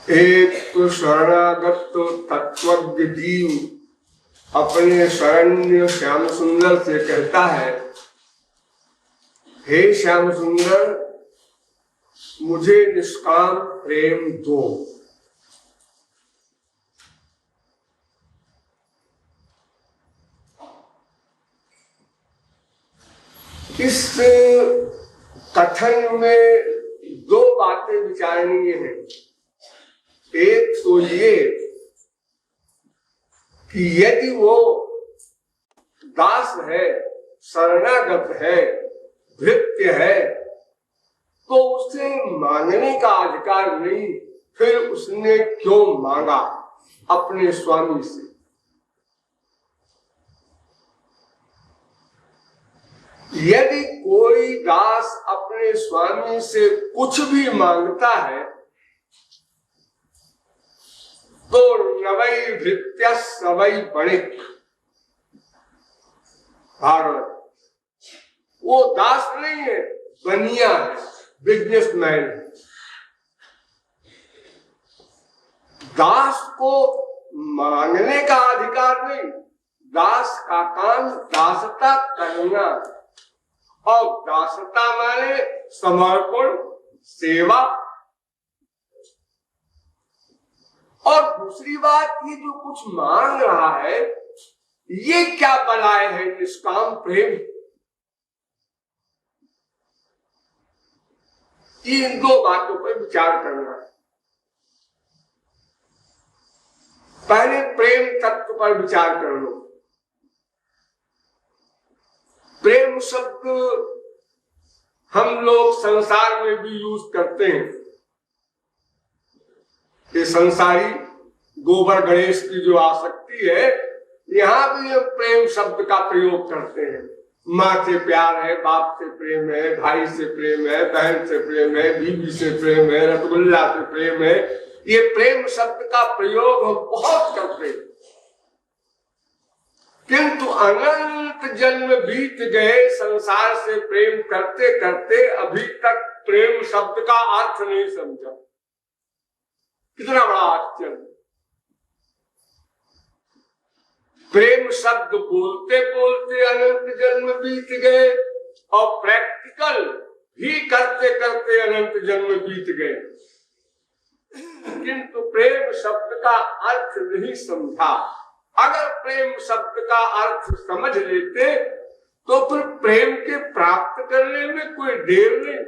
एक तो शरणागत तो तत्वज्ञ जीव अपने शरण्य श्याम सुंदर से कहता है, हे श्याम सुंदर, मुझे निष्काम प्रेम दो। इस कथन में दो बातें विचारणीय हैं। एक तो ये कि यदि वो दास है, शरणागत है, भृत्य है, तो उसे मांगने का अधिकार नहीं, फिर उसने क्यों मांगा अपने स्वामी से? यदि कोई दास अपने स्वामी से कुछ भी मांगता है तो नवई भृत्य सवई बणिक, भागवत। वो दास नहीं है, बनिया है, बिजनेसमैन है। दास को मांगने का अधिकार नहीं, दास का काम दासता करना, और दासता माने समर्पण, सेवा। और दूसरी बात, ये जो कुछ मांग रहा है, ये क्या बलाय है निष्काम प्रेम? इन दो बातों पर विचार करना है। पहले प्रेम तत्व पर विचार कर लो। प्रेम शब्द हम लोग संसार में भी यूज करते हैं। ये संसारी गोबर गणेश की जो आसक्ति है, यहाँ भी हम प्रेम शब्द का प्रयोग करते हैं। माँ से प्यार है, बाप से प्रेम है, भाई से प्रेम है, बहन से प्रेम है, बीवी से प्रेम है, रसगुल्ला से प्रेम है। ये प्रेम शब्द का प्रयोग हम बहुत करते हैं, किंतु अनंत जन्म बीत गए संसार से प्रेम करते करते अभी तक प्रेम शब्द का अर्थ नहीं समझा। कितना बड़ा आश्चर्य! प्रेम शब्द बोलते बोलते अनंत जन्म बीत गए और प्रैक्टिकल भी करते करते अनंत जन्म बीत गए। किंतु प्रेम शब्द का अर्थ नहीं समझा। अगर प्रेम शब्द का अर्थ समझ लेते तो फिर प्रेम के प्राप्त करने में कोई देर नहीं।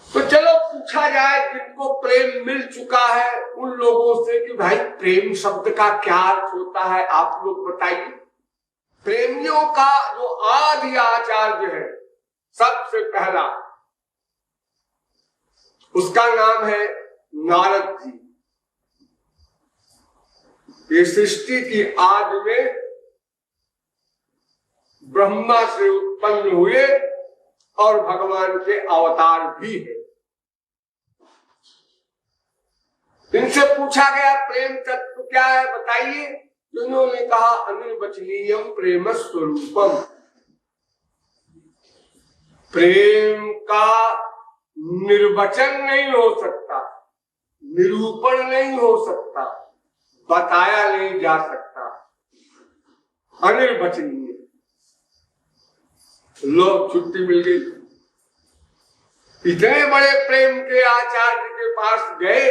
तो चलो पूछा जाए जिनको प्रेम मिल चुका है उन लोगों से कि भाई प्रेम शब्द का क्या अर्थ होता है, आप लोग बताइए। प्रेमियों का जो आदि आचार्य है सबसे पहला, उसका नाम है नारद जी। ये सृष्टि की आदि में ब्रह्मा से उत्पन्न हुए और भगवान के अवतार भी है। इनसे पूछा गया प्रेम तत्व क्या है बताइए, उन्होंने कहा अनिर्वचनीयम प्रेम स्वरूपम। प्रेम का निर्वचन नहीं हो सकता, निरूपण नहीं हो सकता, बताया नहीं जा सकता, अनिर्वचनीय। लोग छुट्टी मिल गई, इतने बड़े प्रेम के आचार्य के पास गए,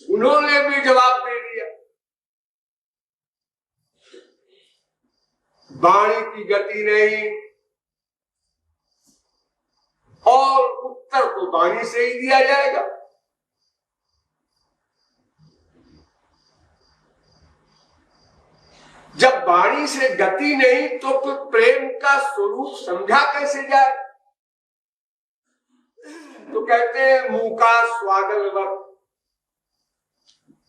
उन्होंने भी जवाब दे दिया। वाणी की गति नहीं और उत्तर तो वाणी से ही दिया जाएगा। जब वाणी से गति नहीं तो फिर प्रेम का स्वरूप समझा कैसे जाए। तो कहते हैं मुंह का स्वादलवत।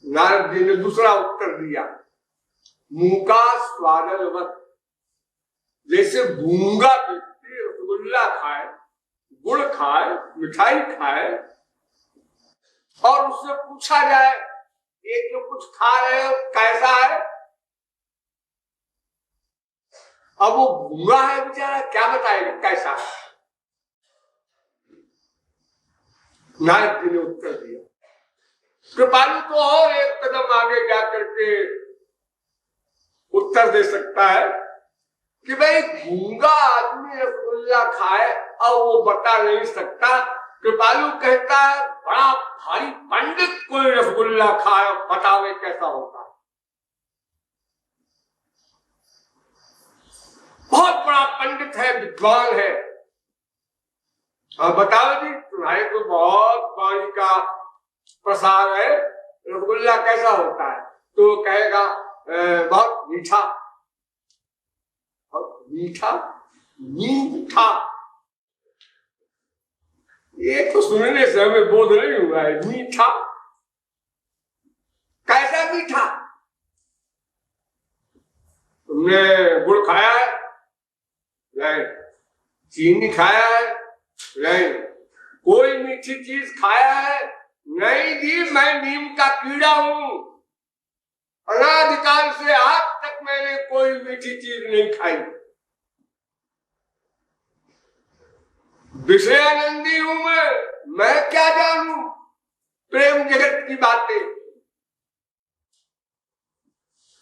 नारद जी ने दूसरा उत्तर दिया, मुंह का स्वादलवत। जैसे गूंगा व्यक्ति रसगुल्ला खाए, गुड़ खाए, मिठाई खाए और उससे पूछा जाए ये जो कुछ खा रहे हो कैसा है, अब वो गूंगा है बेचारा, क्या बताएगा कैसा है। नारद जी ने उत्तर दिया। कृपालु तो और एक कदम आगे जाकर के उत्तर दे सकता है कि भाई गूंगा आदमी रसगुल्ला खाए और वो बता नहीं सकता। कृपालु कहता है बड़ा भारी पंडित कोई रसगुल्ला खाए और बतावे कैसा होता है। बहुत बड़ा पंडित है, विद्वान है, और बताओ जी तुम्हारे तो बहुत वाणी का प्रसार है, रसगुल्ला कैसा होता है। तो कहेगा बहुत मीठा, बहुत मीठा, मीठा। ये तो सुनने से हमें बोध नहीं हुआ है। मीठा कैसा मीठा? तुमने गुड़ खाया है? नहीं। चीनी खाया है? नहीं। कोई मीठी चीज खाया है? नहीं जी, मैं नीम का कीड़ा हूं, अनादिकाल से आज तक मैंने कोई मीठी चीज नहीं खाई। विषयानंदी हूं मैं क्या जानूं प्रेम जगत की बातें।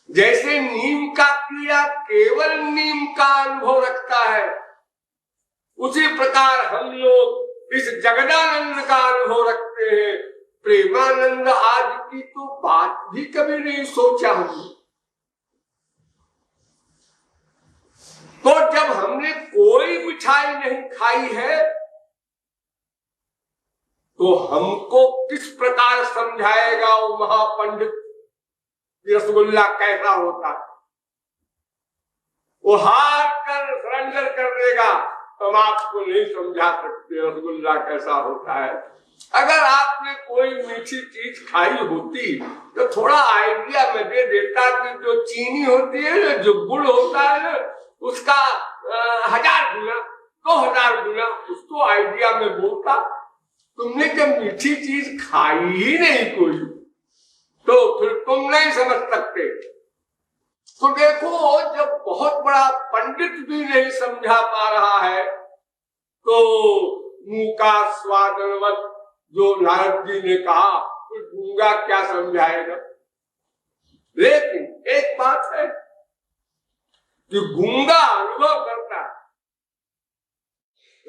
जैसे नीम का कीड़ा केवल नीम का अनुभव रखता है, उसी प्रकार हम लोग इस जगदानंद का अनुभव रखते हैं। प्रेमानंद आज की तो बात भी कभी नहीं सोचा हमने। तो जब हमने कोई मिठाई नहीं खाई है तो हमको किस प्रकार समझाएगा वो महापंडित रसगुल्ला कैसा होता। वो हार कर सरेंडर कर देगा, हम आपको नहीं समझा सकते रसगुल्ला कैसा होता है। अगर आपने कोई मीठी चीज खाई होती तो थोड़ा आइडिया में दे देता कि जो चीनी होती है ना, जो गुड़ होता है ना, उसका 1000 गुना 2000 गुना उसको आइडिया में बोलता। तुमने जब मीठी चीज खाई ही नहीं कोई तो फिर तुम नहीं समझ सकते। तो देखो जब बहुत बड़ा पंडित भी नहीं समझा पा रहा है तो मुंह का स्वादनवत जो नारद जी ने कहा तो गूंगा क्या समझाएगा। लेकिन एक बात है कि गूंगा अनुभव करता है,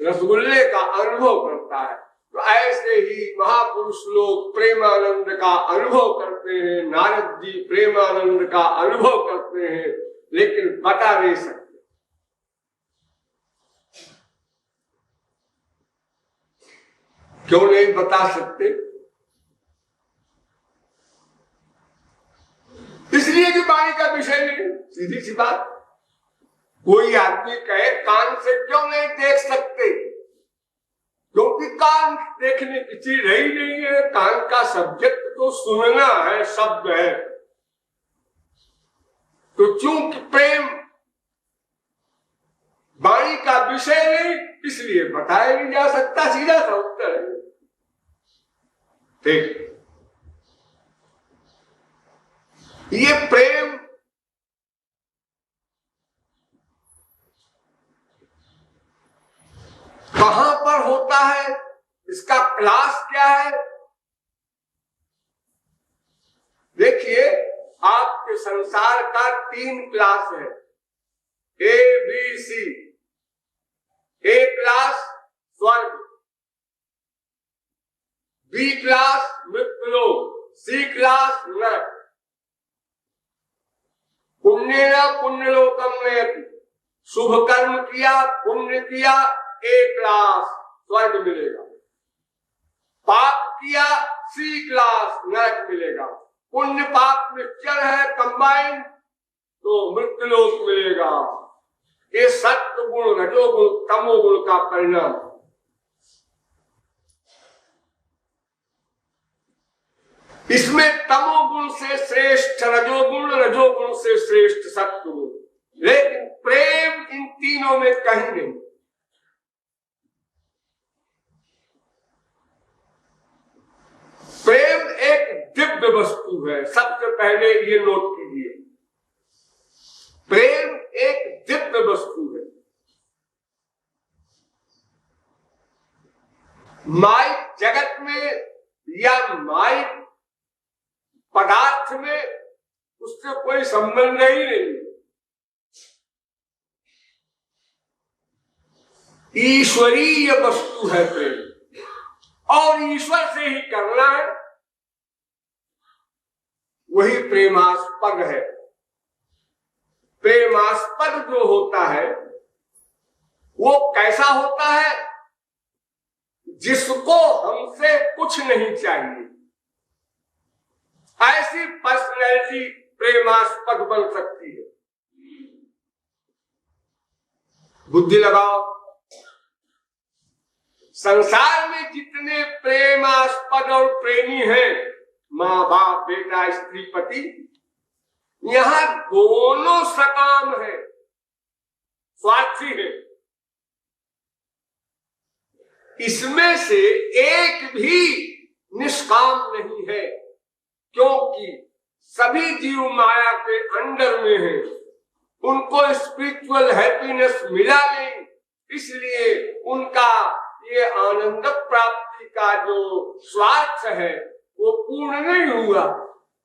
रसगुल्ले का अनुभव करता है। तो ऐसे ही महापुरुष लोग प्रेमानंद का अनुभव करते हैं, नारद जी प्रेमानंद का अनुभव करते हैं, लेकिन बता नहीं सकते। क्यों नहीं बता सकते? इसलिए कि वाणी का विषय नहीं। सीधी सी बात, कोई आदमी कहे कान से क्यों नहीं देख सकते, क्योंकि कान देखने की चीज है ही नहीं है। कान का सब्जेक्ट तो सुनना है, शब्द है। तो चूंकि प्रेम वाणी का विषय नहीं, इसलिए बताया नहीं जा सकता। सीधा सा उत्तर है। ठीक, ये प्रेम कहां पर होता है, इसका क्लास क्या है? देखिए, आपके संसार का 3 क्लास है, ABC। A क्लास स्वर्ग, B क्लास मृत्युलोक, C क्लास नरक। पुण्येन पुण्यलोकम में शुभ कर्म किया, पुण्य किया, A क्लास स्वर्ग मिलेगा। पाप किया, C क्लास नरक मिलेगा। पुण्य पाप मिक्सचर है, कंबाइन, तो मृत्युलोक मिलेगा। ये सत्व गुण, रजोगुण, तमोगुण का परिणाम। इसमें तमोगुण से श्रेष्ठ रजोगुण, रजोगुण से श्रेष्ठ सत्वगुण, लेकिन प्रेम इन तीनों में कहीं नहीं। प्रेम एक दिव्य वस्तु है। सबसे पहले ये नोट कीजिए, प्रेम एक दिव्य वस्तु है। माइक जगत में या माइक पदार्थ में उससे कोई संबंध ही नहीं। ईश्वरीय वस्तु है प्रेम, और ईश्वर से ही करना है, वही प्रेमास्पद है। प्रेमास्पद जो होता है वो कैसा होता है? जिसको हमसे कुछ नहीं चाहिए, ऐसी पर्सनैलिटी प्रेमास्पद बन सकती है। बुद्धि लगाओ, संसार में जितने प्रेमास्पद और प्रेमी हैं, माँ बाप, बेटा, स्त्री, पति, यहां दोनों सकाम है, स्वार्थी है। इसमें से एक भी निष्काम नहीं है, क्योंकि सभी जीव माया के अंडर में हैं। उनको स्पिरिचुअल हैप्पीनेस मिला नहीं, इसलिए उनका ये आनंद प्राप्ति का जो स्वार्थ है वो पूर्ण नहीं हुआ।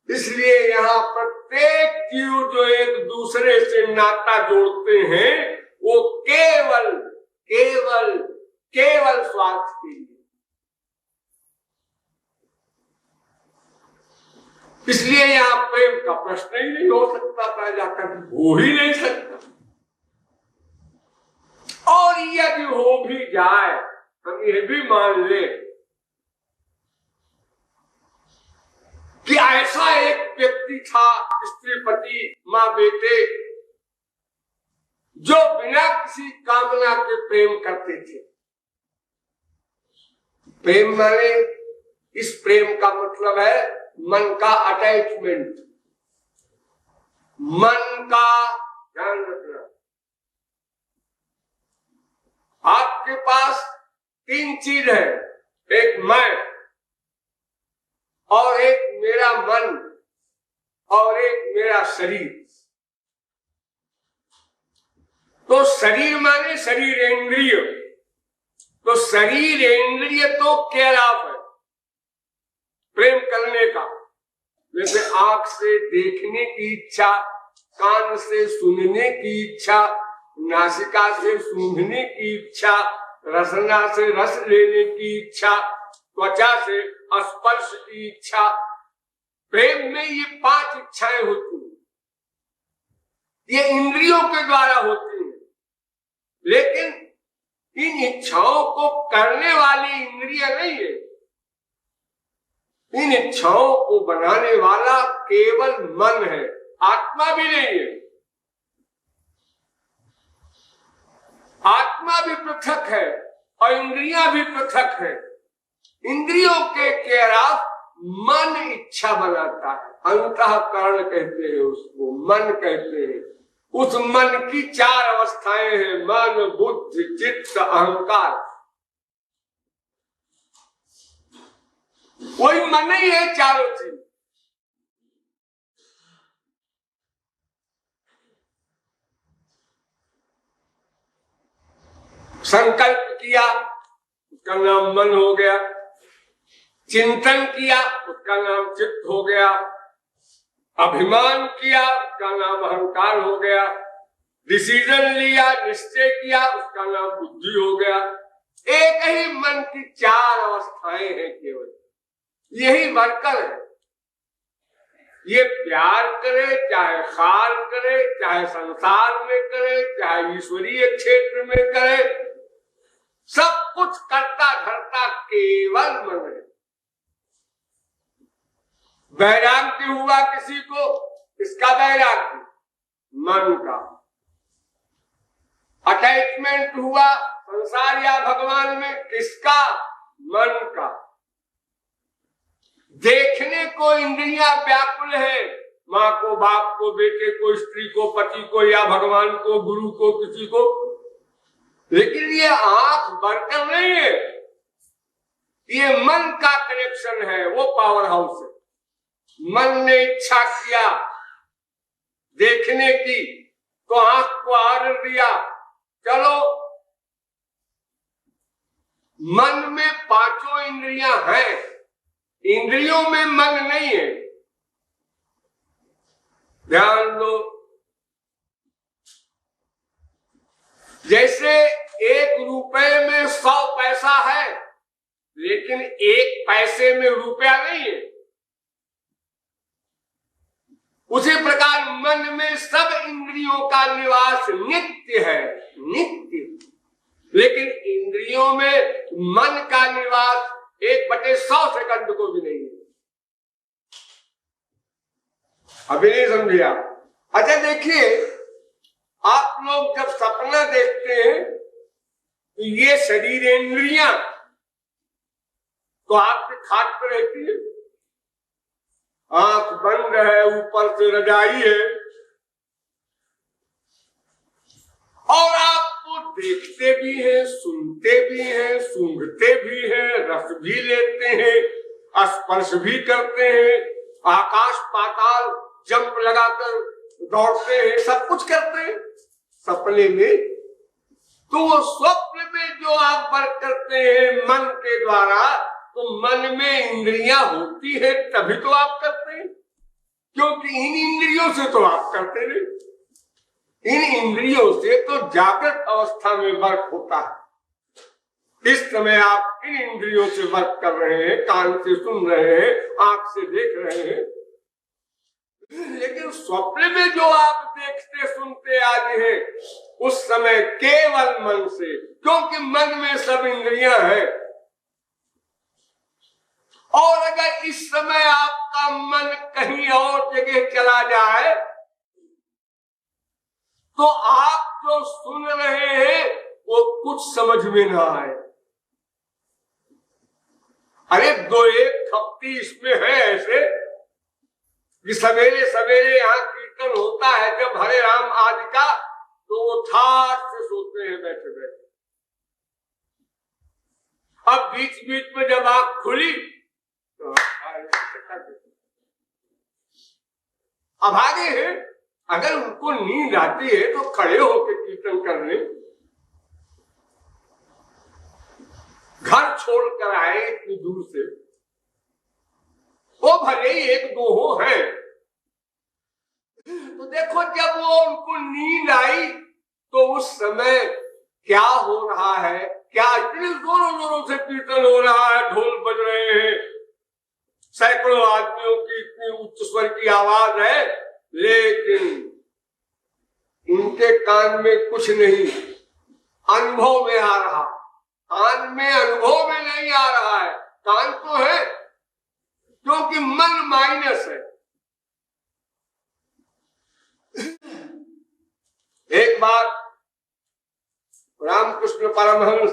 इसलिए यहाँ प्रत्येक जीव जो एक दूसरे से नाता जोड़ते हैं वो केवल केवल केवल स्वार्थ के लिए। इसलिए यहाँ प्रेम का प्रश्न ही नहीं हो सकता, पैदा कर हो ही नहीं सकता। और यदि हो भी जाए, हम ये भी मान ले कि ऐसा एक व्यक्ति था, स्त्री, पति, माँ, बेटे, जो बिना किसी कामना के प्रेम करते थे। प्रेम माने, इस प्रेम का मतलब है मन का अटैचमेंट, मन का ध्यान रखना। आपके पास 3 चीज है, एक मैं, और एक मेरा मन, और एक मेरा शरीर। तो शरीर माने शरीर इंद्रिय, तो शरीर इंद्रिय तो केयर ऑफ है प्रेम करने का। जैसे आंख से देखने की इच्छा, कान से सुनने की इच्छा, नासिका से सूंघने की इच्छा, रसना से रस लेने की इच्छा, त्वचा से स्पर्श की इच्छा। प्रेम में ये 5 इच्छाएं होती हैं, ये इंद्रियों के द्वारा होती हैं, लेकिन इन इच्छाओं को करने वाली इंद्रिय नहीं है। इन इच्छाओं को बनाने वाला केवल मन है, आत्मा भी नहीं है। आत्मा भी पृथक है और इंद्रियां भी पृथक है। इंद्रियों के खिलाफ मन इच्छा बनाता है, अंतःकरण कहते हैं उसको, मन कहते हैं। उस मन की 4 अवस्थाएं हैं, मन, बुद्धि, चित्त, अहंकार। वही मन ही है चारों चीज। संकल्प किया, उसका नाम मन हो गया। चिंतन किया, उसका नाम चित्त हो गया। अभिमान किया, उसका नाम अहंकार हो गया। डिसीजन लिया, निश्चय किया, उसका नाम बुद्धि हो गया। एक ही मन की 4 अवस्थाएं हैं केवल, यही वर्कर है। ये प्यार करे, चाहे खार करे, चाहे संसार में करे, चाहे ईश्वरीय क्षेत्र में करे, सब कुछ करता धरता केवल मन है। वैराग्य हुआ किसी को, इसका वैराग्य मन का। अटैचमेंट हुआ संसार या भगवान में, किसका? मन का। देखने को इंद्रियां व्याकुल है, माँ को, बाप को, बेटे को, स्त्री को, पति को, या भगवान को, गुरु को, किसी को, लेकिन ये आंख बर्तन नहीं है, ये मन का कनेक्शन है, वो पावर हाउस है। मन ने इच्छा किया देखने की, तो आंख को आर्डर दिया, चलो। मन में 5 इंद्रियां हैं, इंद्रियों में मन नहीं है। ध्यान दो, जैसे 1 रुपए में 100 पैसा है, लेकिन 1 पैसे में रुपया नहीं है। उसी प्रकार मन में सब इंद्रियों का निवास नित्य है, नित्य, लेकिन इंद्रियों में मन का निवास 1/100 सेकंड को भी नहीं है। अभी नहीं समझे आप? अच्छा देखिए, आप लोग जब सपना देखते हैं तो ये शरीर इंद्रियां तो आपकी खाट पर रहती है, आंख बंद है, ऊपर से रजाई है, और आपको देखते भी हैं, सुनते भी हैं, सूंघते भी हैं, रस भी लेते हैं, स्पर्श भी करते हैं, आकाश पाताल जंप लगाकर दौड़ते हैं, सब कुछ करते हैं सपने में। तो वो स्वप्न में जो आप वर्क करते हैं मन के द्वारा, तो मन में इंद्रियां होती है तभी तो आप करते हैं, क्योंकि इन इंद्रियों से तो आप करते नहीं। इन इंद्रियों से तो जागृत अवस्था में वर्क होता है। इस समय आप इन इंद्रियों से वर्क कर रहे हैं, कान से सुन रहे हैं, आंख से देख रहे हैं, लेकिन स्वप्न में जो आप देखते सुनते आए हैं उस समय केवल मन से, क्योंकि मन में सब इंद्रियां हैं। और अगर इस समय आपका मन कहीं और जगह चला जाए तो आप जो सुन रहे हैं वो कुछ समझ में ना आए। अरे 2-1 थप्ती इसमें है ऐसे कि सवेरे सवेरे यहाँ कीर्तन होता है जब हरे राम आदि का, तो वो ठाट से सोते हैं बैठे बैठे। अब बीच बीच में जब आंख खुली तो अब आगे है, अगर उनको नींद आती है तो खड़े होकर कीर्तन कर ले, घर छोड़कर आए इतनी दूर से, वो भले ही 1-2 हो हैं, तो देखो जब वो उनको नींद आई तो उस समय क्या हो रहा है, क्या इतने जोरों जोरों से कीर्तन हो रहा है, ढोल बज रहे हैं, सैकड़ों आदमियों की इतनी उच्च स्वर की आवाज है, लेकिन उनके कान में कुछ नहीं अनुभव में आ रहा, कान में अनुभव में नहीं आ रहा है। कान तो है क्योंकि मन माइनस है। एक बार रामकृष्ण परमहंस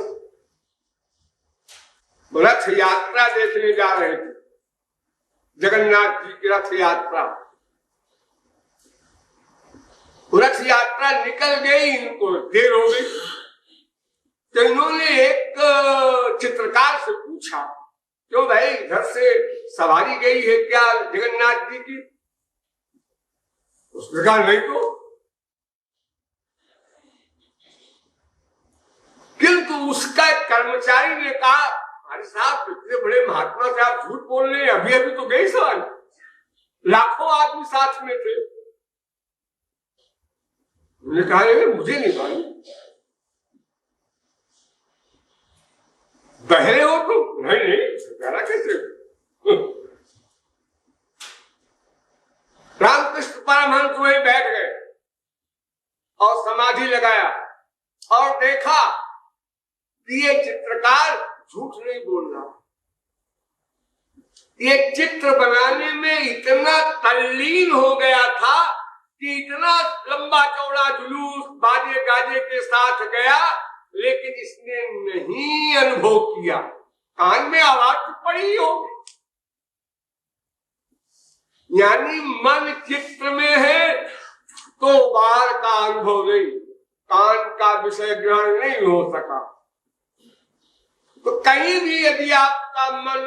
रथ यात्रा देखने जा रहे थे, जगन्नाथ जी की रथ यात्रा। रथ यात्रा निकल गई, इनको देर हो गई, तो इन्होंने एक चित्रकार से पूछा, क्यों भाई घर से सवारी गई है क्या जगन्नाथ जी की? उसने कहा नहीं तो। किंतु उसका कर्मचारी ने कहा, अरे साहब इतने बड़े महात्मा से आप झूठ बोल रहे हैं, अभी अभी तो गई सवारी, लाखों आदमी साथ में थे। उन्होंने कहा मुझे नहीं मालूम, बहरे हो तुम? नहीं नहीं, बहरा कैसे? रामकृष्ण परमहंस वहीं बैठ गए और समाधि लगाया और देखा कि ये चित्रकार झूठ नहीं बोल रहा, ये चित्र बनाने में इतना तल्लीन हो गया था कि इतना लंबा चौड़ा जुलूस बाजे गाजे के साथ गया, लेकिन इसने नहीं अनुभव किया। कान में आवाज तो पड़ी होगी, यानी मन चित्र में है तो बाहर का अनुभव नहीं, कान का विषय ग्रहण नहीं हो सका। तो कहीं भी यदि आपका मन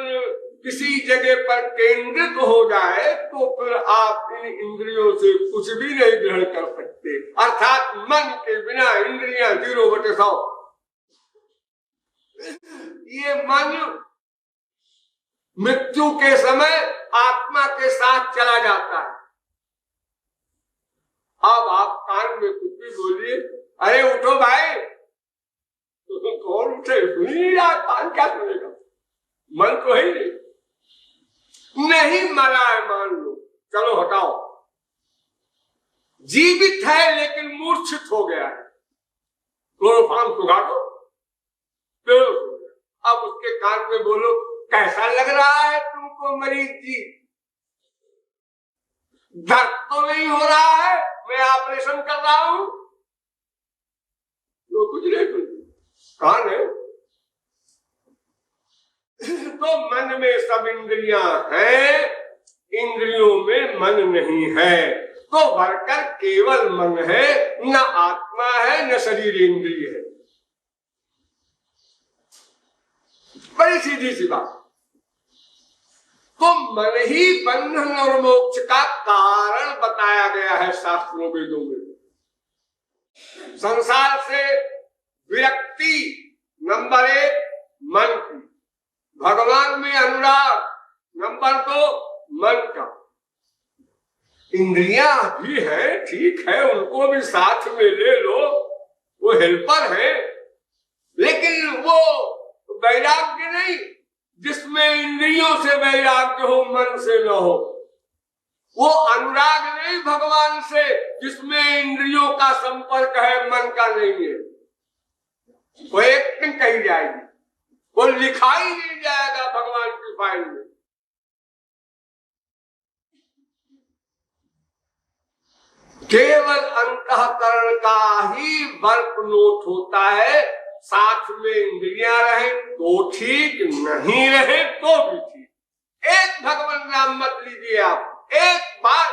किसी जगह पर केंद्रित हो जाए तो फिर आप इन इंद्रियों से कुछ भी नहीं ग्रहण कर सकते, अर्थात मन के बिना इंद्रियां 0/100। ये मन मृत्यु के समय आत्मा के साथ चला जाता है। अब आप कान में कुछ भी बोलिए, अरे उठो भाई, कौन उठे? सुन नहीं रहा, कान क्या सुनेगा? मन तो है ही नहीं मरा है, मान लो, चलो हटाओ, जीवित है लेकिन मूर्छित हो गया है, क्लोरोफॉर्म सुखा दो, अब उसके कान में बोलो, कैसा लग रहा है तुमको मरीज जी? दर्द तो नहीं हो रहा है? मैं ऑपरेशन कर रहा हूं। तो कुछ नहीं, कान है। तो मन में सब इंद्रियां हैं, इंद्रियों में मन नहीं है, तो भरकर केवल मन है, न आत्मा है न शरीर इंद्रिय है। बड़ी सीधी सी बात। तो मन ही बंधन और मोक्ष का कारण बताया गया है शास्त्रों वेदों में। संसार से विरक्ति नंबर 1 मन की, भगवान में अनुराग नंबर 2 मन का। इंद्रियां भी है, ठीक है, उनको भी साथ में ले लो, वो हेल्पर है, लेकिन वो वैराग्य नहीं जिसमें इंद्रियों से वैराग्य हो, मन से न हो। वो अनुराग नहीं भगवान से जिसमें इंद्रियों का संपर्क है, मन का नहीं है। वो एक्टिंग कही जाएगी, वो लिखा ही नहीं जाएगा भगवान की फाइल में। केवल अंतःकरण का ही वर्क नोट होता है, साथ में इंद्रियां रहे तो ठीक, नहीं रहे तो भी ठीक। एक भगवान नाम मत लीजिए आप, एक बार,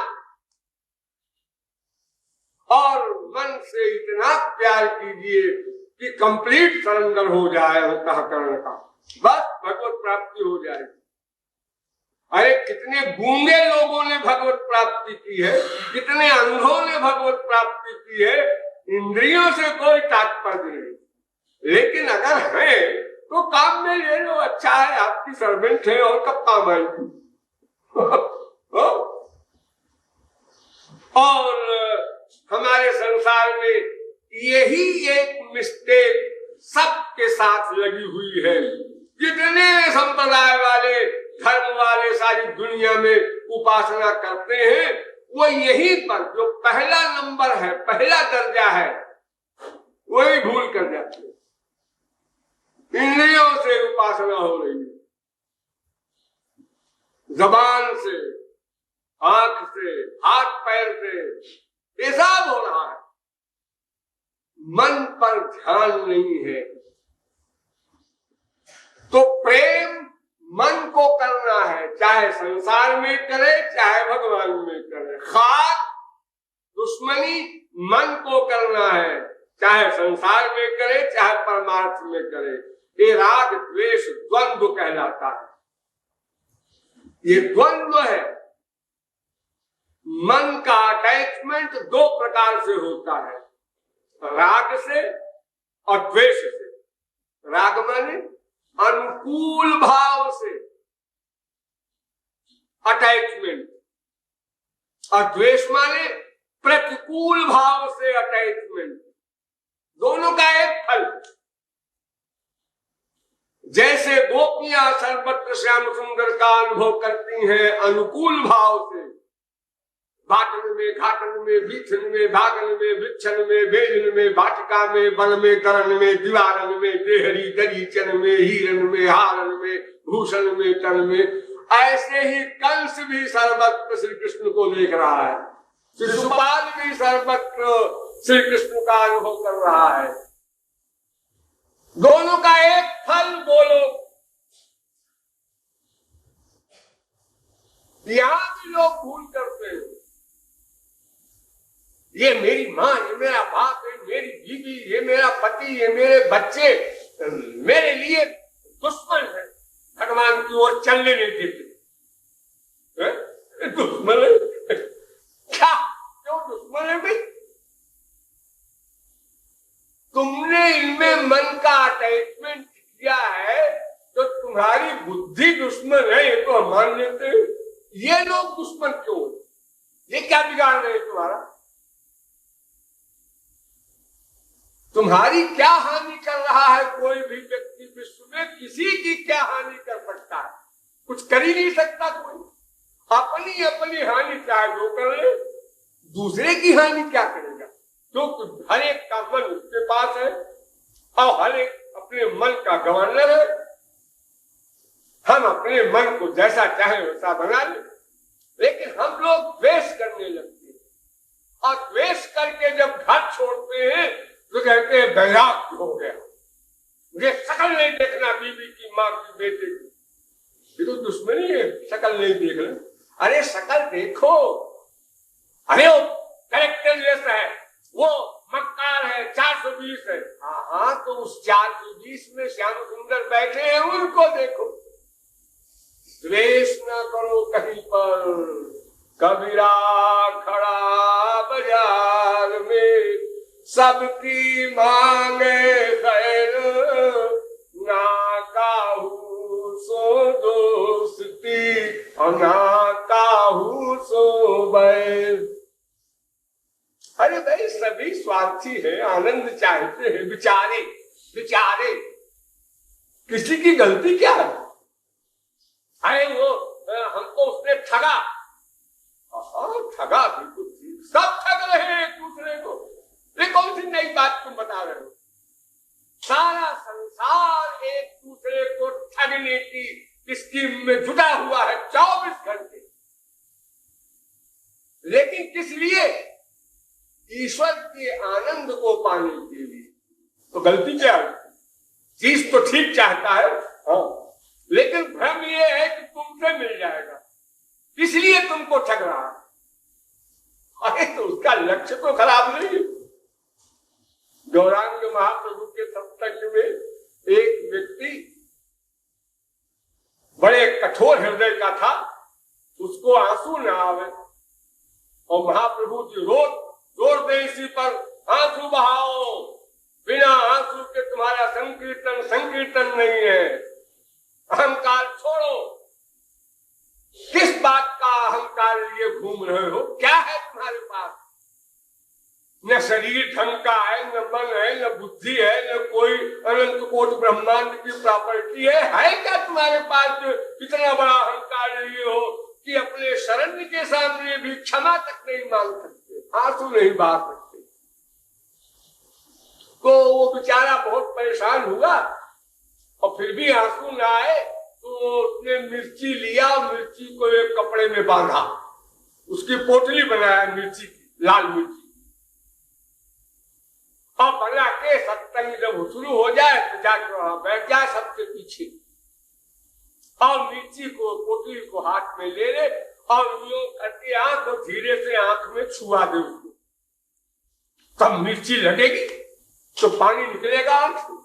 और मन से इतना प्यार कीजिए कि कंप्लीट सरेंडर हो जाए अंतःकरण का, बस भगवत प्राप्ति हो जाएगी। अरे कितने गूंगे लोगों ने भगवत प्राप्ति की है, कितने अंधों ने भगवत प्राप्ति की है। इंद्रियों से कोई तात्पर्य नहीं, लेकिन अगर है तो काम में ले लो, अच्छा है, आपकी सर्वेंट है और कब काम आएगी। और हमारे संसार में यही एक मिस्टेक सबके साथ लगी हुई है। जितने संप्रदाय वाले, धर्म वाले सारी दुनिया में उपासना करते हैं, वो यहीं पर जो पहला नंबर है, पहला दर्जा है, वही भूल कर जाते हैं। इंद्रियों से उपासना हो रही है, जबान से, आंख से, हाथ पैर से, ये सब हो रहा है। मन पर ध्यान नहीं है। तो प्रेम मन को करना है, चाहे संसार में करे चाहे भगवान में करे। खास दुश्मनी मन को करना है, चाहे संसार में करे चाहे परमार्थ में करे। ये राग द्वेष द्वंद्व कहलाता है। ये द्वंद्व है। मन का अटैचमेंट दो प्रकार से होता है, राग से और द्वेष से। राग माने अनुकूल भाव से अटैचमेंट, और द्वेष माने प्रतिकूल भाव से अटैचमेंट। दोनों का एक फल। जैसे गोपियां सर्वत्र श्याम सुंदर का अनुभव करती हैं अनुकूल भाव से, बाटन में, घाटन में, बीछन में, भागन में, वृक्षन में, बेलन में, वाटिका में, वन में, तरन में, दीवारन में, देहरी दरीचन में, हीरन में, हारन में, भूषण में, तन में। ऐसे ही कंस भी सर्वत्र श्री कृष्ण को देख रहा है, शिशुपाल भी सर्वत्र श्री कृष्ण का अनुभव कर रहा है। दोनों का एक फल बोलो। यहां भी लोग भूल करते हैं। ये मेरी माँ, ये मेरा बाप, ये मेरी बीवी, ये मेरा पति, ये मेरे बच्चे मेरे लिए दुश्मन है, भगवान की ओर चलने नहीं देते। दुश्मन है क्या? क्यों दुश्मन है भाई? तुमने इनमें मन का अटैचमेंट किया है, तो तुम्हारी बुद्धि दुश्मन है, ये तो हम मान लेते हैं। ये लोग दुश्मन क्यों है? ये क्या बिगाड़ रहे हैं तुम्हारा? तुम्हारी क्या हानि कर रहा है? कोई भी व्यक्ति विश्व में किसी की क्या हानि कर सकता है? कुछ कर ही नहीं सकता कोई। अपनी अपनी हानि चाहे जो कर ले, दूसरे की हानि क्या करेगा? क्योंकि हर एक का मन उसके पास है और हर एक अपने मन का गवर्नर है। हम अपने मन को जैसा चाहे वैसा बना ले, लेकिन हम लोग द्वेष करने लगते हैं, और द्वेष करके जब घर छोड़ते हैं तो कहते हैं वैराग्य हो गया, मुझे शकल नहीं देखना बीवी की, माँ की, बेटे की। ये तो दुश्मनी है, शकल नहीं देखना। अरे शकल देखो, अरे वो करेक्टर जैसा है, वो मक्कार है, 420 है। हाँ, तो उस 420 में श्याम सुंदर बैठे हैं, उनको देखो। द्वेष न करो कहीं पर, कबीरा खड़ा बाजार में, सबकी मांगे खैर, ना काहू सो दोस्ती और ना काहू सो बैर। अरे भाई, सभी स्वार्थी है, आनंद चाहते हैं, बेचारे बेचारे, किसी की गलती क्या है? अरे वो हमको उसने ठगा, ठगा बिल्कुल ठीक, सब ठग रहे हैं एक दूसरे को। ये कौन सी नई बात तुम बता रहे हो? सारा संसार एक दूसरे को ठगने की स्कीम में जुटा हुआ है 24 घंटे। लेकिन किस लिए? ईश्वर के आनंद को पाने के लिए। तो गलती क्या है? चीज तो ठीक चाहता है, हाँ, लेकिन भ्रम ये है कि तुमसे मिल जाएगा, इसलिए तुमको ठग रहा है। अरे तो उसका लक्ष्य तो खराब नहीं है। गौरांग महाप्रभु के सत्संग में एक व्यक्ति बड़े कठोर हृदय का था, उसको आंसू न आवे, और महाप्रभु जी रोज जोर दे इसी पर, आंसू बहाओ, बिना आंसू के तुम्हारा संकीर्तन नहीं है। अहंकार छोड़ो। किस बात का अहंकार लिए घूम रहे हो? क्या है तुम्हारे पास? न शरीर ढंग का है, न मन है, न बुद्धि है, न कोई अनंत कोटि ब्रह्मांड की प्रॉपर्टी है क्या तुम्हारे पास जो इतना बड़ा अहंकार लिए हो कि अपने शरण्य के सामने भी क्षमा तक नहीं मांग सकते, आंसू नहीं बहा सकते? तो वो बेचारा बहुत परेशान हुआ और फिर भी आंसू न आए तो उसने मिर्ची लिया, मिर्ची को एक कपड़े में बांधा, उसकी पोटली बनाया मिर्ची की, लाल मिर्ची, और बना के सत्संग जब शुरू हो जाए तो जाकर वहां बैठ जाए सबके पीछे, और मिर्ची को, पोटली को हाथ में ले ले और यूं करके आंख और धीरे से आंख में छुआ दे उसको, तब मिर्ची लगेगी तो पानी निकलेगा आंख से।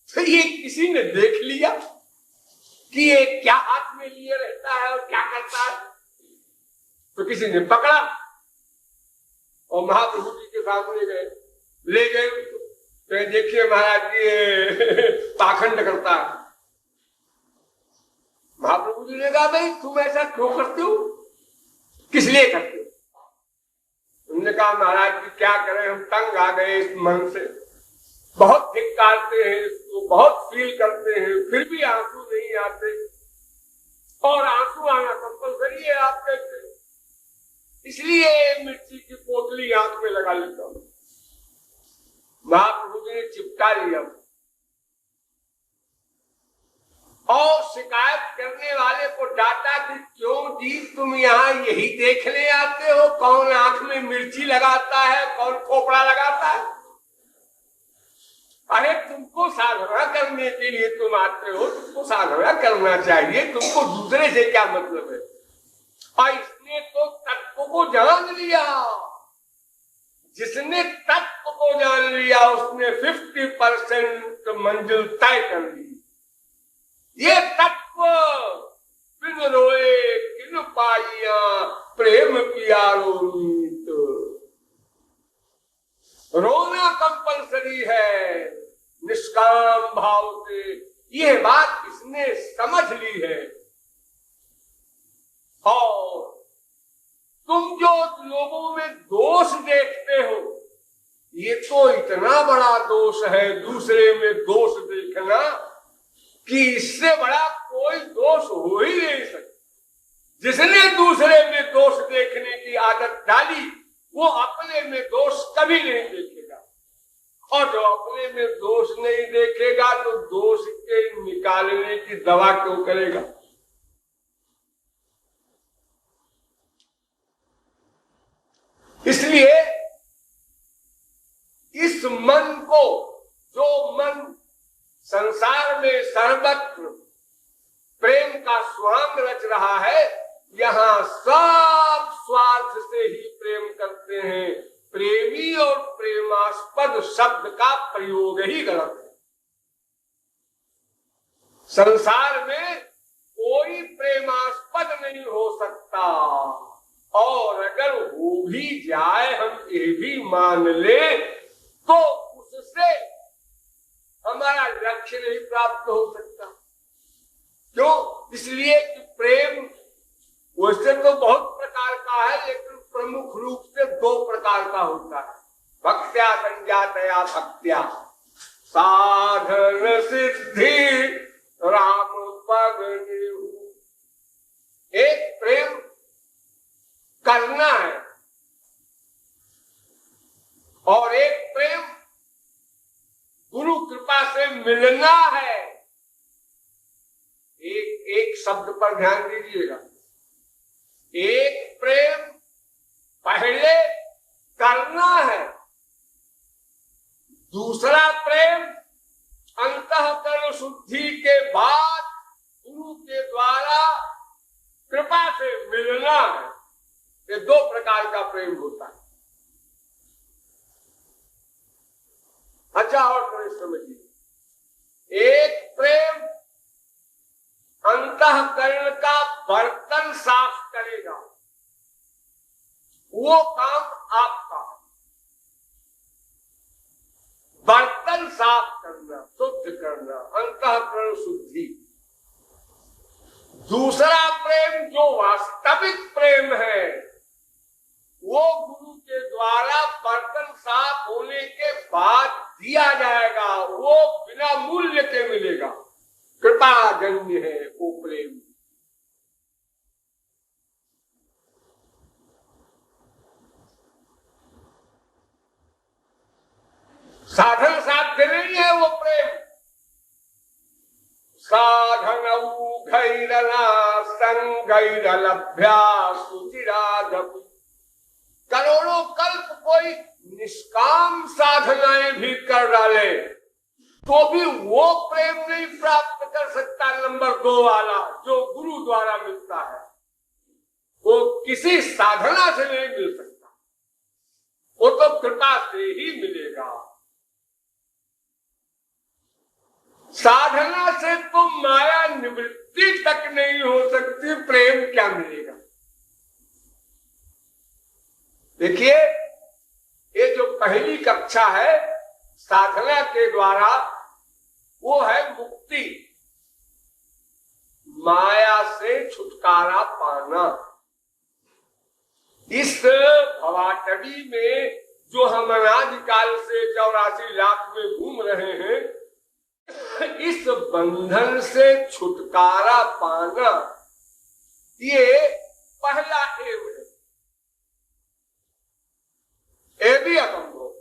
फिर ये किसी ने देख लिया कि ये क्या हाथ में लिए रहता है और क्या करता है, तो किसी ने पकड़ा और महाप्रभु जी के सामने गए, ले गए उसको, तो देखिए महाराज जी पाखंड करता है। महाप्रभु जी ने कहा भाई तुम ऐसा क्यों करते हो, किस लिए करते हो? उन्होंने कहा महाराज जी क्या करें, हम तंग आ गए इस मन से, बहुत धिक्कारते हैं इसको, बहुत फील करते हैं, फिर भी आंसू नहीं आते, और आंसू आना कंपलसरी है आपके, इसलिए मिर्ची की पोटली आंख में लगा लेता हूं। महाप्रभु जी ने चिपका लिया और शिकायत करने वाले को डांटा कि क्यों जी तुम यहाँ यही देखने आते हो, कौन आंख में मिर्ची लगाता है, कौन खोपड़ा लगाता है? अरे तुमको साधना करने के लिए तुम आते हो, तुमको साधना करना चाहिए, तुमको दूसरे से क्या मतलब है? और इसने तो तत्व को जान लिया, जिसने तत्व को जान लिया उसने 50% मंजिल तय कर ली। ये तत्व बिन रोए किन पाइया प्रेम प्यारो मीत, रोना कंपलसरी है निष्काम भाव से, ये बात इसने समझ ली है। और तुम जो लोगों में दोष देखते हो, ये तो इतना बड़ा दोष है दूसरे में दोष देखना कि इससे बड़ा कोई दोष हो ही नहीं सकता। जिसने दूसरे में दोष देखने की आदत डाली वो अपने में दोष कभी नहीं देखेगा, और जो अपने में दोष नहीं देखेगा तो दोष के निकालने की दवा क्यों करेगा? इसलिए इस मन को, जो मन संसार में सर्वत्र प्रेम का स्वांग रच रहा है, यहाँ सब स्वार्थ से ही प्रेम करते हैं। प्रेमी और प्रेमास्पद शब्द का प्रयोग ही गलत है। संसार में कोई प्रेमास्पद नहीं हो सकता, और अगर हो भी जाए हम ये भी मान ले तो उससे हमारा लक्ष्य नहीं प्राप्त हो सकता। क्यों? इसलिए कि प्रेम वैसे तो बहुत प्रकार का है, लेकिन प्रमुख रूप से 2 प्रकार का होता है, भक्त्या संजातया भक्त्या, साधन सिद्धि राम पग नेहु। एक प्रेम करना है और एक प्रेम गुरु कृपा से मिलना है। एक शब्द पर ध्यान दीजिएगा, एक प्रेम पहले करना है, दूसरा प्रेम अंतःकरण शुद्धि के बाद गुरु के द्वारा कृपा से मिलना है। ये 2 प्रकार का प्रेम होता है। अच्छा और थोड़ी समझिए, एक प्रेम अंतःकरण का बर्तन साफ करेगा, वो काम आपका, बर्तन साफ करना, शुद्ध करना, अंतःकरण शुद्धि। दूसरा प्रेम जो वास्तविक प्रेम है वो गुरु के द्वारा बर्तन साफ होने कृपा जन्य है वो प्रेम। साधन साध्य नहीं है वो प्रेम। साधनऊ घैरना संगैरलभ्या सुचिरादपि। करोड़ों कल्प कोई निष्काम साधनाएं भी कर डाले तो भी वो प्रेम नहीं प्राप्त कर सकता नंबर 2 वाला जो गुरु द्वारा मिलता है। वो किसी साधना से नहीं मिल सकता, वो तो कृपा से ही मिलेगा। साधना से तो माया निवृत्ति तक नहीं हो सकती, प्रेम क्या मिलेगा। देखिए ये जो पहली कक्षा है साधना के द्वारा, वो है मुक्ति, माया से छुटकारा पाना। इस भवाटवी में जो हम अनादिकाल से 84 लाख में घूम रहे हैं, इस बंधन से छुटकारा पाना ये पहला एम है। ये भी असंभव,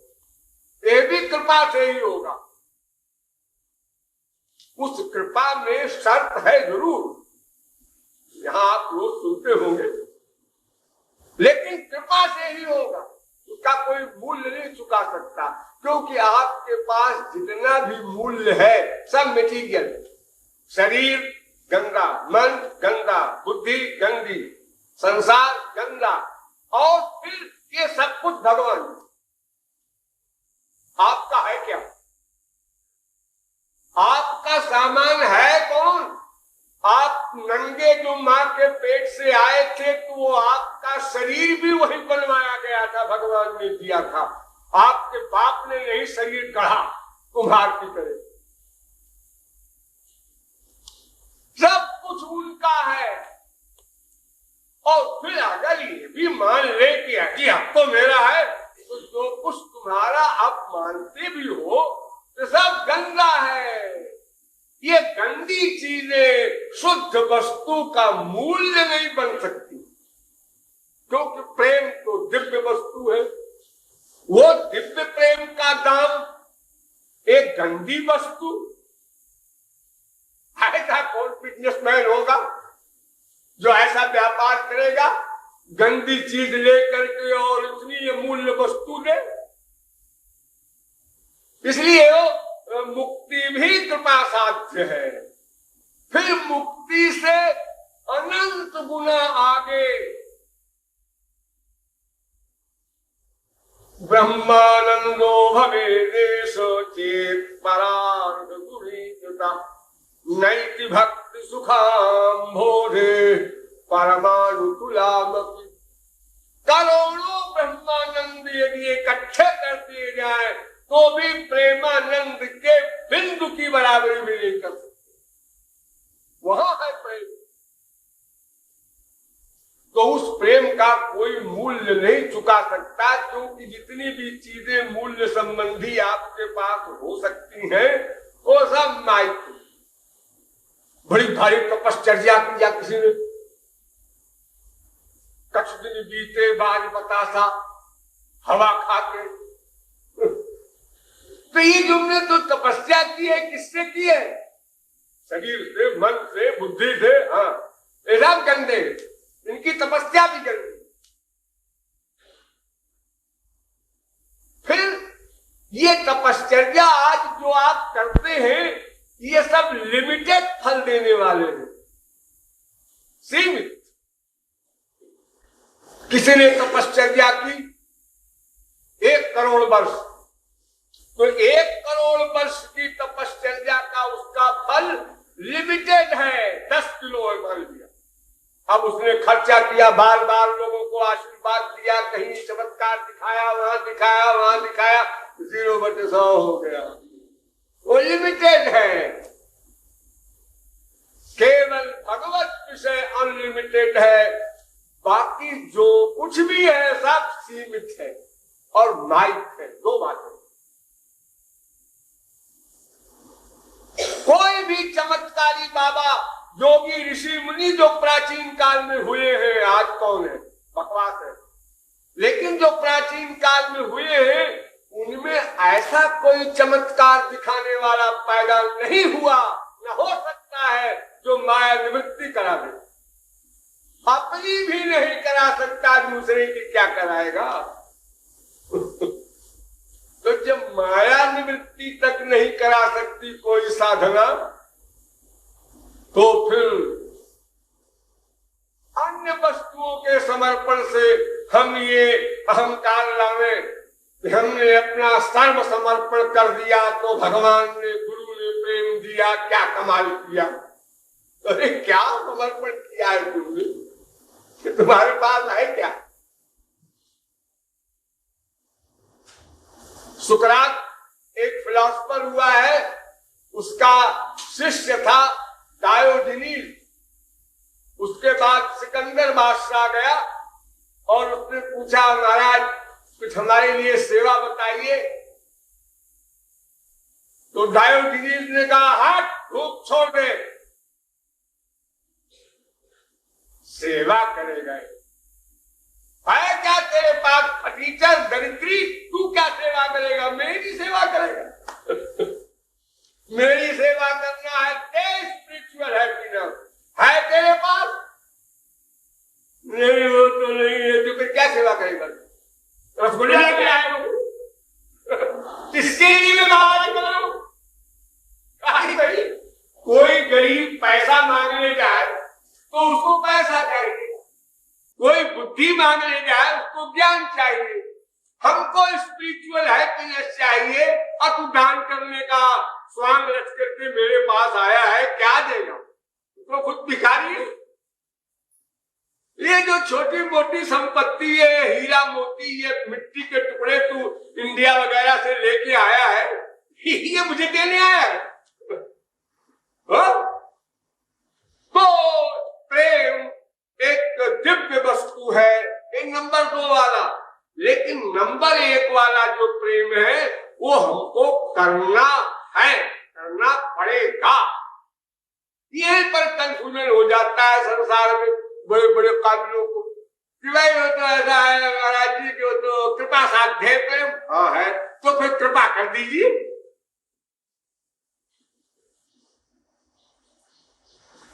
ये भी कृपा से ही होगा। उस कृपा में शर्त है जरूर, यहां आप लोग सुनते होंगे, लेकिन कृपा से ही होगा, उसका कोई मूल्य नहीं चुका सकता। क्योंकि आपके पास जितना भी मूल्य है सब मटीरियल, शरीर गंदा, मन गंदा, बुद्धि गंदी, संसार गंदा, और फिर ये सब कुछ भगवान आपका है क्या? आपका सामान है कौन? आप नंगे जो मां के पेट से आए थे तो वो आपका शरीर भी वही बनवाया गया था, भगवान ने दिया था। आपके बाप ने नहीं शरीर गढ़ा कुम्हार की तरह। सब कुछ उनका है। और फिर अगर ये भी मान ले कि अब तो मेरा है, तो जो कुछ तुम्हारा आप मानते भी हो तो सब गंदा है। ये गंदी चीजें शुद्ध वस्तु का मूल्य नहीं बन सकती, क्योंकि प्रेम तो दिव्य वस्तु है। वो दिव्य प्रेम का दाम एक गंदी वस्तु, ऐसा कौन बिजनेसमैन होगा जो ऐसा व्यापार करेगा, गंदी चीज लेकर के और इतनी ये मूल्य वस्तु दे। इसलिए मुक्ति भी कृपा साध्य है। फिर मुक्ति से अनंत गुना आगे ब्रह्मानंदो भवेदेश चेत परार्थ गुरीता नैति भक्ति सुखाम्भोधे परमाणु तुलामपि। करोड़ों ब्रह्मानंद यदि इकट्ठे कर दिए जाए तो भी प्रेमानंद के बिंदु की बराबरी भी नहीं कर सकते। वहां है प्रेम। तो उस प्रेम का कोई मूल्य नहीं चुका सकता, क्योंकि जितनी भी चीजें मूल्य संबंधी आपके पास हो सकती हैं वो सब माइक। बड़ी भारी तपश्चर्या किया किसी ने, कुछ दिन बीते बाद बतासा हवा खाके। तो ये तुमने तो तपस्या की है, किससे की है? शरीर से, मन से, बुद्धि से। हाँ, ये सब गंदे, इनकी तपस्या भी गंदी। फिर ये तपश्चर्या आज जो आप करते हैं, ये सब लिमिटेड फल देने वाले हैं, सीमित। किसी ने तपश्चर्या की 1 करोड़ वर्ष, तो 1 करोड़ वर्ष की तपश्चर्या का उसका फल लिमिटेड है, 10 किलो मान लिया। अब उसने खर्चा किया, बार बार लोगों को आशीर्वाद दिया, कहीं चमत्कार दिखाया, वहां दिखाया, वहां दिखाया, 0/100 हो गया। वो लिमिटेड है। केवल भगवत विषय अनलिमिटेड है, बाकी जो कुछ भी है सब सीमित है और माइक है। 2 बातें। कोई भी चमत्कारी योगी ऋषि मुनि जो प्राचीन काल में हुए हैं, आज कौन है? बकवास है। लेकिन जो प्राचीन काल में हुए हैं उनमें ऐसा कोई चमत्कार दिखाने वाला पैदा नहीं हुआ, न हो सकता है, जो माया निवृत्ति करा दे। अपनी भी नहीं करा सकता, दूसरे की क्या कराएगा? तो जब माया निवृत्ति तक नहीं करा सकती कोई साधना, तो फिर अन्य वस्तुओं के समर्पण से हम ये अहंकार लावे कि हमने अपना सर्व समर्पण कर दिया तो भगवान ने, गुरु ने प्रेम दिया, क्या कमाल किया। अरे क्या समर्पण किया है तुमने कि तुम्हारे पास है क्या? सुकरात एक फिलोसफर हुआ है, उसका शिष्य था डायोजनीस। उसके बाद सिकंदर बादशाह गया और उसने पूछा, महाराज कुछ हमारे लिए सेवा बताइए। तो डायोजनीस ने कहा, हट, धूप छोड़ दे, सेवा करेगा है क्या तेरे पास फटीचर दरिद्री? तू क्या सेवा करेगा? मेरी सेवा करेगा? मेरी सेवा करना है, तेज स्पिरिचुअल है तेरे पास? नहीं, वो तो नहीं है। तो फिर क्या सेवा करेगा? रसगुल्ला लेके आए किसके लिए मैं बाहर करूं? कोई गरीब पैसा मांगने जाए तो उसको पैसा चाहिए, कोई बुद्धि मांगने जाए उसको ज्ञान चाहिए। हमको स्पिरिचुअल हैप्पीनेस चाहिए, और तू दान करने का स्वांग रच करके मेरे पास आया है, क्या देगा? तो खुद भिखारी है। ये जो छोटी मोटी संपत्ति है, हीरा मोती, ये मिट्टी के टुकड़े तू इंडिया वगैरह से लेके आया है, ये मुझे देने आया है? तो प्रेम एक दिव्य वस्तु है, एक नंबर 2 वाला। लेकिन नंबर 1 वाला जो प्रेम है वो हमको करना है, करना पड़ेगा। यहीं पर कंफ्यूजन हो जाता है संसार में बड़े बड़े काबिलों को कि भाई वो तो ऐसा है महाराज जी, जो तो कृपा साध्य प्रेम। हाँ है, तो फिर कृपा कर दीजिए।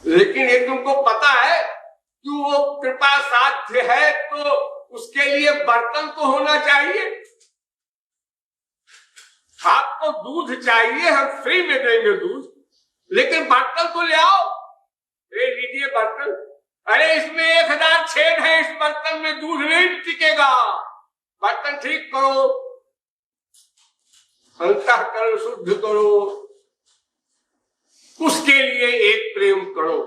लेकिन ये तुमको पता है कि वो कृपा साध्य है तो उसके लिए बर्तन तो होना चाहिए। आपको दूध चाहिए, हम फ्री में देंगे दूध, लेकिन बर्तन तो ले आओ। ले लीजिए बर्तन। अरे इसमें 1000 छेद है, इस बर्तन में दूध नहीं टिकेगा, बर्तन ठीक करो, अंतःकरण शुद्ध करो, उसके लिए एक प्रेम करो।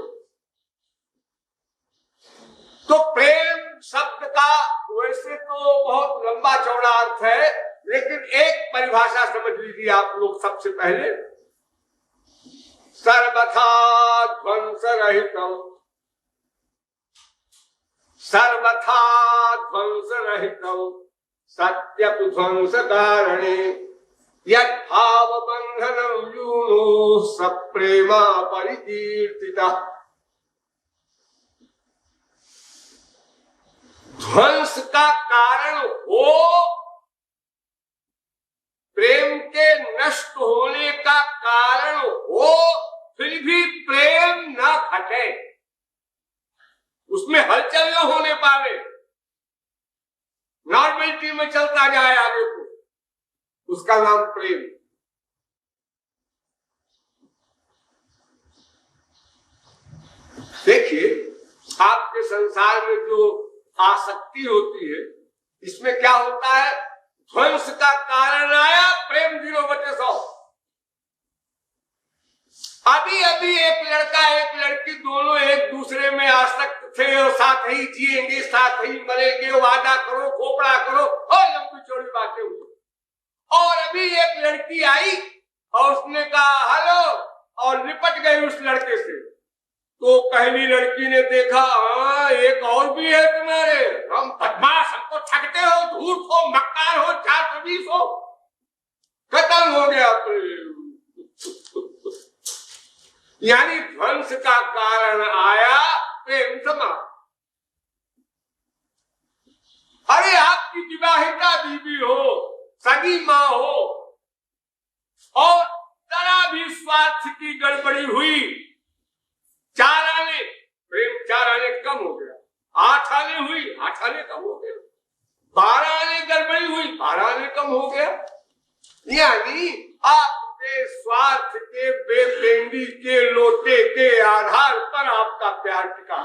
तो प्रेम शब्द का वैसे तो बहुत लंबा चौड़ा अर्थ है, लेकिन एक परिभाषा समझ लीजिए आप लोग सबसे पहले। सर्वथा ध्वंस रहितम, सर्वथा ध्वंस रहितम सत्य ध्वंस कारणे यद भाव बंधनम यूनो सप्रेमा परिकीर्तिता। ध्वंस का कारण हो, प्रेम के नष्ट होने का कारण हो, फिर भी प्रेम न घटे, उसमें हलचल न होने पावे, नॉर्मलिटी में चलता जाए आगे को, उसका नाम प्रेम। देखिए आपके संसार में जो आसक्ति होती है, इसमें क्या होता है? ध्वंस का कारण आया, प्रेम 0/100। अभी अभी एक लड़का एक लड़की दोनों एक दूसरे में आसक्त थे और साथ ही जिएंगे, साथ ही मरेंगे, वादा करो, खोपड़ा करो, और लंबी चौड़ी बातें हुई। और अभी एक लड़की आई और उसने कहा हेलो, और निपट गई उस लड़के से। तो पहली लड़की ने देखा, हाँ एक और भी है तुम्हारे, हम बदमाश, हमको ठगते हो, धूर्त हो, मक्कार हो, 420 हो। खत्म हो गया प्रेम। यानी ध्वंस का कारण आया, प्रेम समाप्त। अरे आपकी विवाहिता बीवी हो, सगी माँ हो, और जरा भी स्वार्थ की गड़बड़ी हुई, 4 आने, प्रेम 4 आने कम हो गया, 8 आने हुई, 8 आने कम हो गया, 12 आने गड़बड़ी हुई, 12 आने कम हो गया। यानी आपके स्वार्थ के बेपेंदी के लोटे के आधार पर आपका प्यार टिका।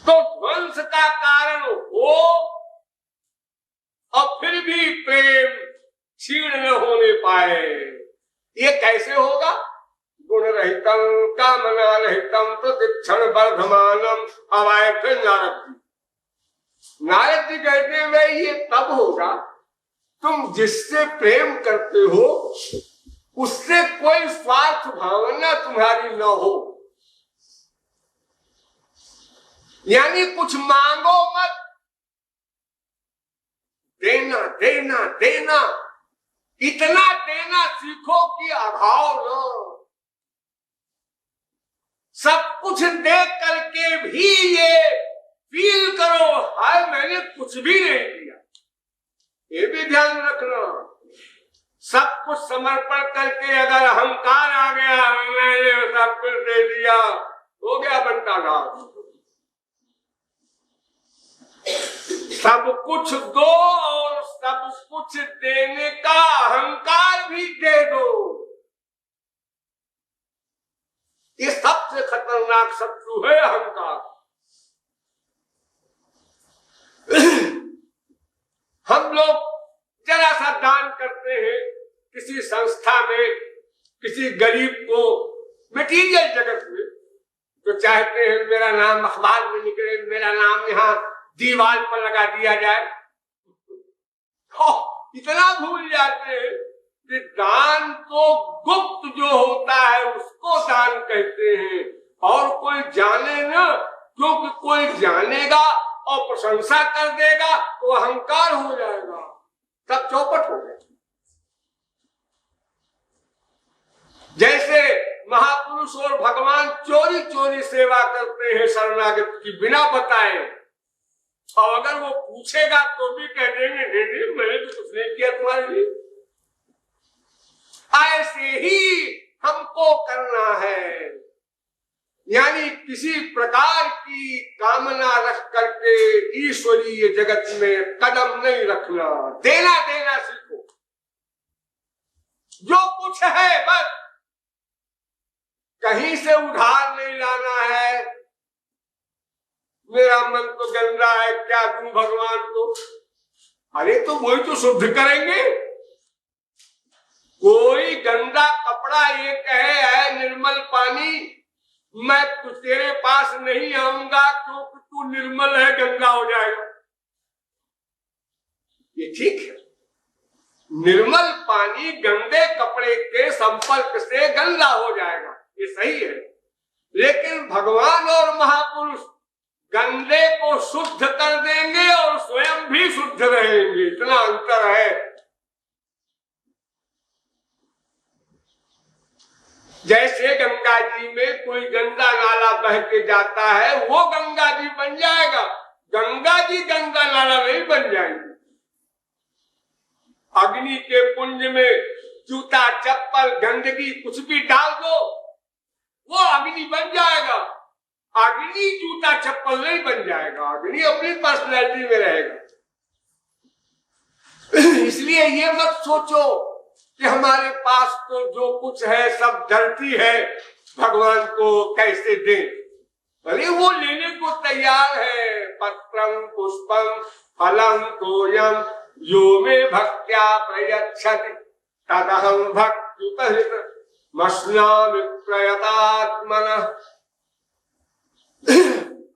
तो ध्वंस का कारण हो और फिर भी प्रेम क्षीण न होने पाए, ये कैसे होगा? गुण रहितम कामना रहितम प्रतिक्षण वर्धमानम। अब आए फिर नारद जी कहते हैं भाई ये तब होगा तुम जिससे प्रेम करते हो उससे कोई स्वार्थ भावना तुम्हारी न हो, यानी कुछ मांगो मत, देना देना देना, इतना देना सीखो कि अभाव न। सब कुछ दे करके भी ये फील करो हाय मैंने कुछ भी नहीं दिया, ये भी ध्यान रखना। सब कुछ समर्पण करके अगर अहंकार आ गया, मैंने सब कुछ दे दिया, हो गया बनता घाट। सब कुछ दो और सब कुछ देने का अहंकार भी दे दो, ये सबसे खतरनाक शत्रु है अहंकार। हम लोग जरा सा दान करते हैं किसी संस्था में, किसी गरीब को, मटीरियल जगत में, तो चाहते हैं मेरा नाम अखबार में निकले, मेरा नाम यहाँ दीवार पर लगा दिया जाए। इतना भूल जाते हैं कि दान तो गुप्त जो होता है उसको दान कहते हैं, और कोई जाने न, क्योंकि कोई जानेगा और प्रशंसा कर देगा तो अहंकार हो जाएगा, तब चौपट हो गया। जैसे महापुरुष और भगवान चोरी चोरी सेवा करते हैं शरणागत की बिना बताए, और अगर वो पूछेगा तो भी कह देंगे नहीं मैंने तो कुछ नहीं किया तुम्हारे लिए। ऐसे ही हमको करना है, यानी किसी प्रकार की कामना रख करके ईश्वरीय जगत में कदम नहीं रखना, देना देना सीखो। जो कुछ है बस, कहीं से उधार नहीं लाना है। मेरा मन तो गंदा है, क्या दूं भगवान को? अरे तो वही तो शुद्ध करेंगे। कोई गंदा कपड़ा ये कहे है निर्मल पानी, मैं तो तेरे पास नहीं आऊंगा क्योंकि तू निर्मल है, गंदा हो जाएगा, ये ठीक है? निर्मल पानी गंदे कपड़े के संपर्क से गंदा हो जाएगा, ये सही है। लेकिन भगवान और महापुरुष गंदे को शुद्ध कर देंगे और स्वयं भी शुद्ध रहेंगे, इतना अंतर है। जैसे गंगा जी में कोई गंदा नाला बह के जाता है, वो गंगा जी बन जाएगा, गंगा जी गंगा नाला नहीं बन जाएगी। अग्नि के पुंज में जूता चप्पल गंदगी कुछ भी डाल दो, वो अग्नि बन जाएगा, अग्नि जूता चप्पल नहीं बन जाएगा, अग्नि अपनी पर्सनैलिटी में रहेगा। इसलिए ये मत सोचो कि हमारे पास तो जो कुछ है सब धरती है, भगवान को कैसे दें। अरे वो लेने को तैयार है। पत्रम पुष्पम फलम तोयम यो मे भक्त्या प्रयच्छति तदहं भक्त्युपहृत मस्नामि प्रयतात्मनः।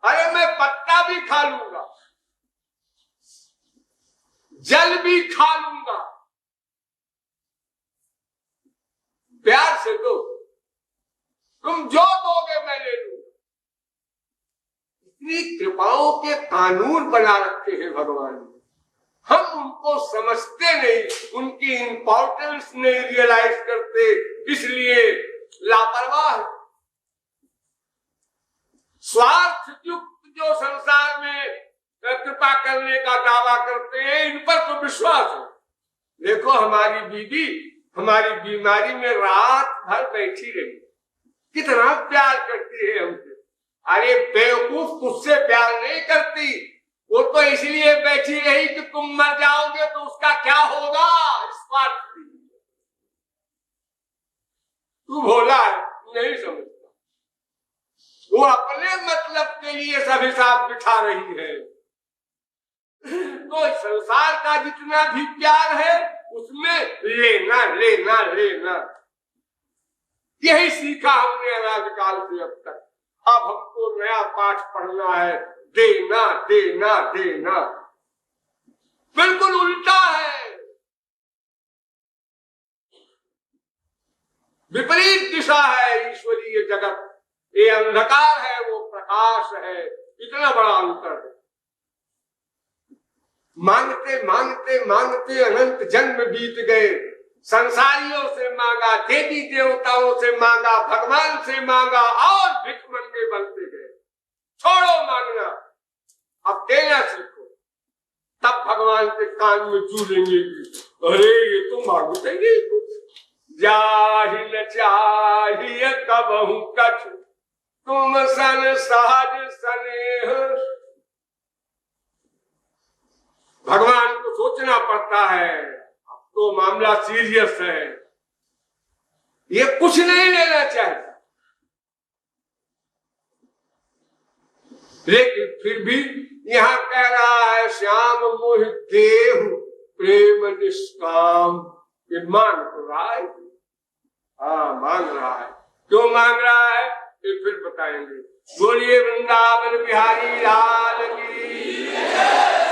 अरे मैं पत्ता भी खा लूंगा, जल भी खा लूंगा, प्यार से दो, तुम जो दोगे मैं ले लूंगा। इतनी कृपाओं के कानून बना रखे हैं भगवान ने। हम उनको समझते नहीं, उनकी इंपॉर्टेंस नहीं रियलाइज करते, इसलिए लापरवाह। स्वार्थ युक्त जो संसार में कृपा करने का दावा करते हैं, इन पर तो विश्वास है। देखो हमारी बीवी हमारी बीमारी में रात भर बैठी रही, कितना प्यार करती है हमसे। अरे बेवकूफ, तुझसे प्यार नहीं करती, वो तो इसलिए बैठी रही कि तुम मर जाओगे तो उसका क्या होगा। स्वार्थ, तू भोला है, नहीं समझता। वो अपने मतलब के लिए सब हिसाब बिठा रही है। तो संसार का जितना भी प्यार है उसमें लेना लेना लेना, यही सीखा हमने अनादिकाल से अब तक। अब हमको नया पाठ पढ़ना है, देना देना देना। बिल्कुल उल्टा है, विपरीत दिशा है ईश्वरीय जगत। ये अंधकार है, वो प्रकाश है, इतना बड़ा अंतर है। मांगते मांगते मांगते अनंत जन्म बीत गए, संसारियों से मांगा, देवी देवताओं से मांगा, भगवान से मांगा, और भिखमंगे बनते गए। छोड़ो मांगना, अब देना सीखो, तब भगवान के कान में चूलेंगे कि अरे ये तो मांगते ही कुछ। जाहि न चाहिए कबहू कछु, तुम सन सहज स्नेह। भगवान को सोचना पड़ता है, अब तो मामला सीरियस है, ये कुछ नहीं लेना चाहिए। लेकिन फिर भी यहाँ कह रहा है श्याम मोहि देहु प्रेम निष्काम। ये मांग तो रहा है, हाँ मांग रहा है। क्यों मांग रहा है ये फिर बताएंगे। बोलिए वृंदावन बिहारी लाल की।